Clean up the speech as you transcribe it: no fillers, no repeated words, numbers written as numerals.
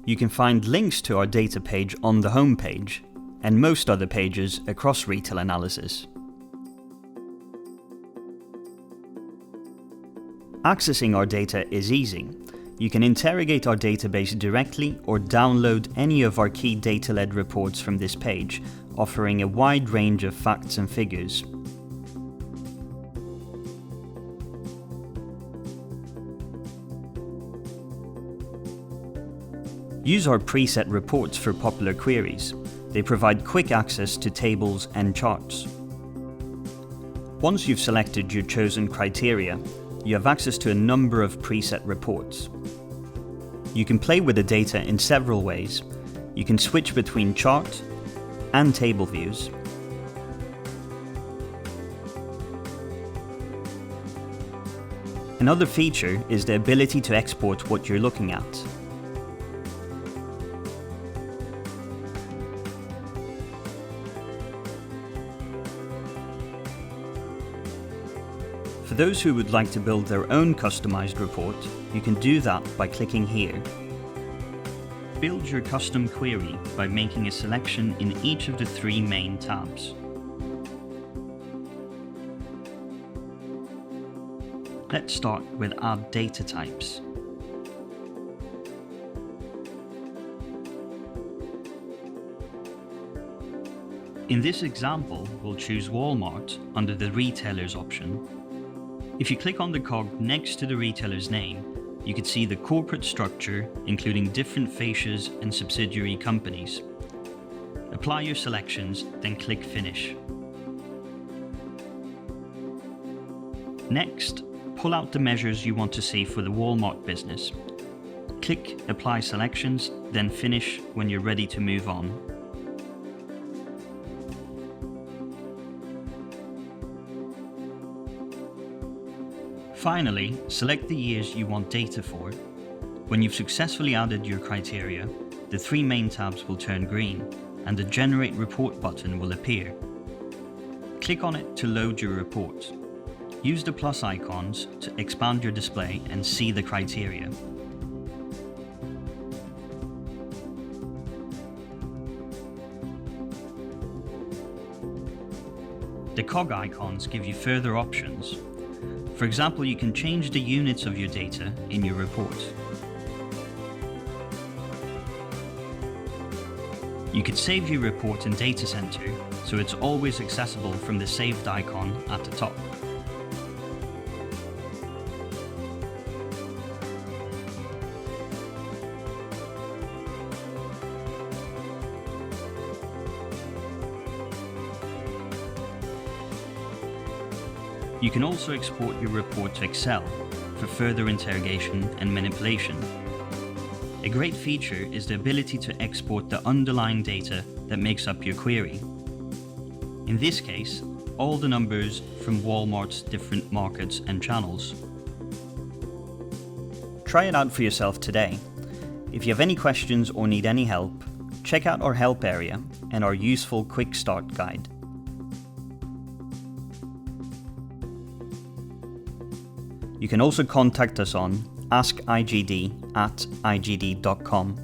You can find links to our data page on the home page and most other pages across retail analysis. Accessing our data is easy. You can interrogate our database directly or download any of our key data-led reports from this page, offering a wide range of facts and figures. Use our preset reports for popular queries. They provide quick access to tables and charts. Once you've selected your chosen criteria, you have access to a number of preset reports. You can play with the data in several ways. You can switch between chart and table views. Another feature is the ability to export what you're looking at. For those who would like to build their own customized report, you can do that by clicking here. Build your custom query by making a selection in each of the three main tabs. Let's start with Add Data Types. In this example, we'll choose Walmart under the Retailers option. If you click on the cog next to the retailer's name, you can see the corporate structure, including different fascias and subsidiary companies. Apply your selections, then click Finish. Next, pull out the measures you want to see for the Walmart business. Click Apply Selections, then Finish when you're ready to move on. Finally, select the years you want data for. When you've successfully added your criteria, the three main tabs will turn green and the Generate Report button will appear. Click on it to load your report. Use the plus icons to expand your display and see the criteria. The cog icons give you further options. For example, you can change the units of your data in your report. You could save your report in Datacentre, so it's always accessible from the saved icon at the top. You can also export your report to Excel for further interrogation and manipulation. A great feature is the ability to export the underlying data that makes up your query. In this case, all the numbers from Walmart's different markets and channels. Try it out for yourself today. If you have any questions or need any help, check out our help area and our useful quick start guide. You can also contact us on askigd@igd.com.